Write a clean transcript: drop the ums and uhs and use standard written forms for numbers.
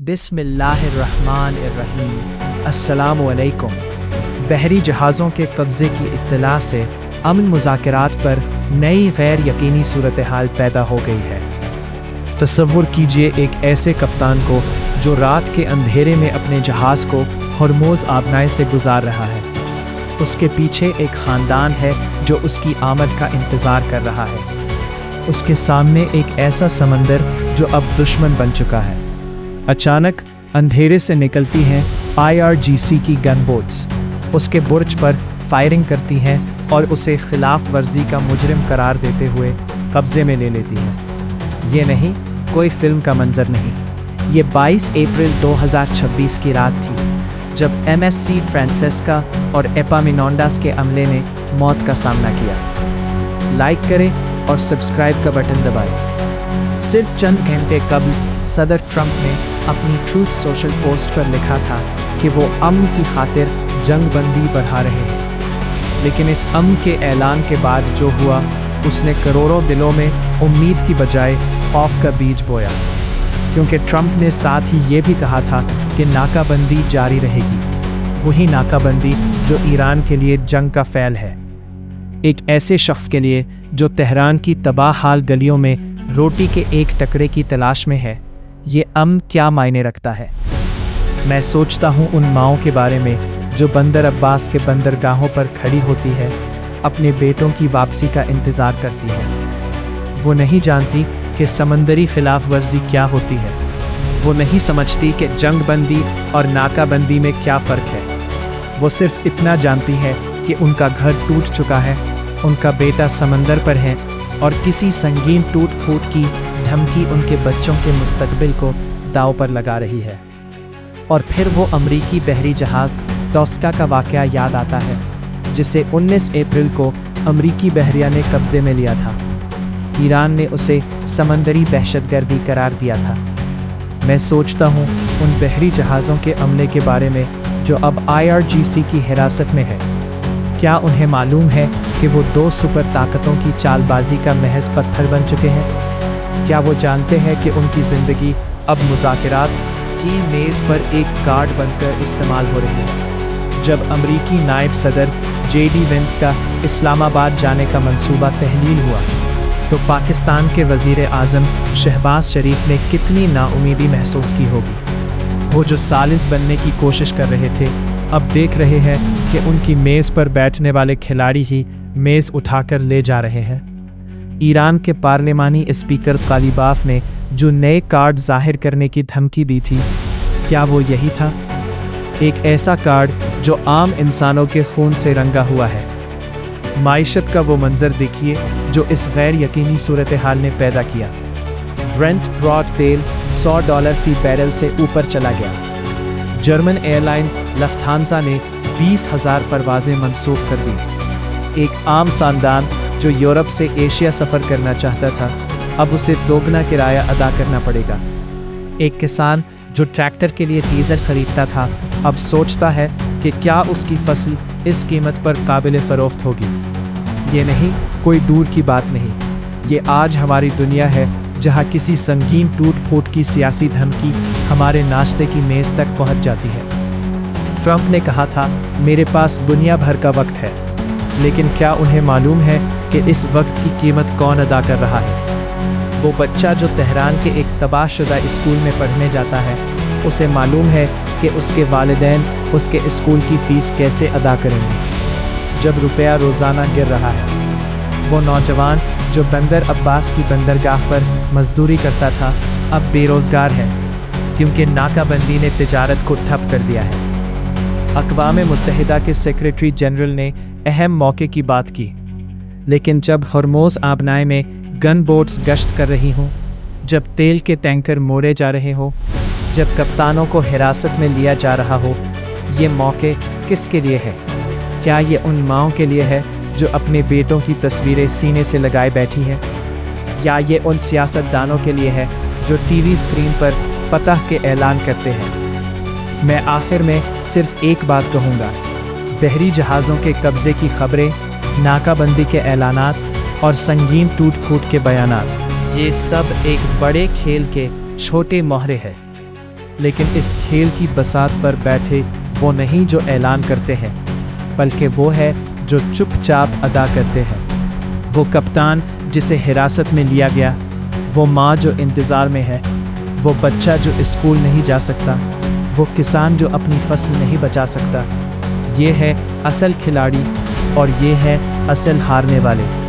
बिस्मिल्लाहिर्रहमानिर्रहीम। अस्सलामु अलैकुम। बहरी जहाज़ों के कब्ज़े की इत्तला से अमन मुज़ाकरात पर नई गैर यकीनी सूरत हाल पैदा हो गई है। तसव्वुर कीजिए एक ऐसे कप्तान को जो रात के अंधेरे में अपने जहाज़ को हॉर्मोज़ आबनाए से गुजार रहा है। उसके पीछे एक ख़ानदान है जो उसकी आमद का इंतज़ार कर रहा है। उसके सामने एक ऐसा समंदर जो अब दुश्मन बन चुका है। अचानक अंधेरे से निकलती हैं IRGC की गन बोट्स, उसके बुर्ज पर फायरिंग करती हैं और उसे खिलाफ वर्जी का मुजरिम करार देते हुए कब्जे में ले लेती हैं। ये नहीं, कोई फिल्म का मंजर नहीं, ये 22 अप्रैल 2026 की रात थी जब MSC फ्रांसेस्का और एपामिनोंडास के अमले ने मौत का सामना किया। लाइक करें और सब्सक्राइब का बटन दबाएं। सिर्फ चंद घंटे कबल सदर ट्रंप ने अपनी ट्रूथ सोशल पोस्ट पर लिखा था कि वो अमन की खातिर जंगबंदी बढ़ा रहे हैं, लेकिन इस अमन के ऐलान के बाद जो हुआ उसने करोड़ों दिलों में उम्मीद की बजाय खौफ का बीज बोया, क्योंकि ट्रंप ने साथ ही ये भी कहा था कि नाकाबंदी जारी रहेगी, वही नाकाबंदी जो ईरान के लिए जंग का फ़ैल है। एक ऐसे शख्स के लिए जो तेहरान की तबाह हाल गलियों में रोटी के एक टुकड़े की तलाश में है, ये अमन क्या मायने रखता है। मैं सोचता हूँ उन माँओं के बारे में जो बंदर अब्बास के बंदरगाहों पर खड़ी होती है, अपने बेटों की वापसी का इंतज़ार करती है। वो नहीं जानती कि समंदरी खिलाफ वर्जी क्या होती है। वो नहीं समझती कि जंगबंदी और नाकाबंदी में क्या फ़र्क है। वो सिर्फ इतना जानती है कि उनका घर टूट चुका है, उनका बेटा समंदर पर है और किसी संगीन टूट फूट की धमकी उनके बच्चों के मुस्तकबिल को दांव पर लगा रही है। और फिर वो अमरीकी बहरी जहाज़ टॉस्का का वाक़या याद आता है, जिसे 19 अप्रैल को अमरीकी बहरिया ने कब्ज़े में लिया था। ईरान ने उसे समंदरी दहशतगर्दी करार दिया था। मैं सोचता हूँ उन बहरी जहाज़ों के अमले के बारे में जो अब IRGC की हिरासत में है। क्या उन्हें मालूम है कि वो 2 सुपर ताकतों की चालबाजी का महज पत्थर बन चुके हैं? क्या वो जानते हैं कि उनकी ज़िंदगी अब मुज़ाकरात की मेज़ पर एक कार्ड बनकर इस्तेमाल हो रही है? जब अमरीकी नायब सदर JD वेंस का इस्लामाबाद जाने का मंसूबा तहलील हुआ तो पाकिस्तान के वज़ीर आज़म शहबाज शरीफ ने कितनी नाउमीदी महसूस की होगी। वो जो सालिस बनने की कोशिश कर रहे थे, अब देख रहे हैं कि उनकी मेज़ पर बैठने वाले खिलाड़ी ही मेज़ उठाकर ले जा रहे हैं। ईरान के पार्लिमानी स्पीकर कालीबाफ ने जो नए कार्ड जाहिर करने की धमकी दी थी, क्या वो यही था? एक ऐसा कार्ड जो आम इंसानों के खून से रंगा हुआ है। माइशत का वो मंजर देखिए जो इस गैर यकीनी सूरत हाल ने पैदा किया। ब्रेंट क्रूड तेल $100 फी बैरल से ऊपर चला गया। जर्मन एयरलाइन लफ्थांसा ने 20,000 परवाज़ें मंसूख कर दी। एक आम खानदान जो यूरोप से एशिया सफ़र करना चाहता था, अब उसे दोगुना किराया अदा करना पड़ेगा। एक किसान जो ट्रैक्टर के लिए डीजल खरीदता था, अब सोचता है कि क्या उसकी फसल इस कीमत पर काबिल फ़रोख्त होगी। ये नहीं, कोई दूर की बात नहीं, ये आज हमारी दुनिया है जहाँ किसी संगीन टूट फूट की सियासी धमकी हमारे नाश्ते की मेज़ तक पहुँच जाती है। ट्रंप ने कहा था, मेरे पास दुनिया भर का वक्त है, लेकिन क्या उन्हें मालूम है कि इस वक्त की कीमत कौन अदा कर रहा है? वो बच्चा जो तेहरान के एक तबाहशुदा स्कूल में पढ़ने जाता है, उसे मालूम है कि उसके वालिदैन उसके स्कूल की फ़ीस कैसे अदा करेंगे जब रुपया रोज़ाना गिर रहा है। वो नौजवान जो बंदर अब्बास की बंदरगाह पर मजदूरी करता था, अब बेरोज़गार है, क्योंकि नाकाबंदी ने तिजारत को ठप कर दिया है। अक़वाम मुत्तहिदा के सेक्रेटरी जनरल ने अहम मौके की बात की, लेकिन जब हॉर्मोज़ आबनाए में गन बोट्स गश्त कर रही हों, जब तेल के टैंकर मोड़े जा रहे हों, जब कप्तानों को हिरासत में लिया जा रहा हो, ये मौके किसके लिए है? क्या ये उन माँओं के लिए है जो अपने बेटों की तस्वीरें सीने से लगाए बैठी हैं, या ये उन सियासतदानों के लिए है जो TV स्क्रीन पर फतह के ऐलान करते हैं? मैं आखिर में सिर्फ एक बात कहूँगा, बहरी जहाज़ों के कब्ज़े की खबरें, नाकाबंदी के ऐलानात और संगीन टूट फूट के बयानात, ये सब एक बड़े खेल के छोटे मोहरे हैं। لیکن اس کھیل کی بساط پر بیٹھے وہ نہیں جو اعلان کرتے ہیں، بلکہ وہ ہے جو چپ چاپ ادا کرتے ہیں۔ وہ کپتان جسے حراست میں لیا گیا، وہ ماں جو انتظار میں ہے، وہ بچہ جو اسکول نہیں جا سکتا، وہ کسان جو اپنی فصل نہیں بچا سکتا۔ یہ ہے اصل کھلاڑی اور یہ ہے اصل ہارنے والے۔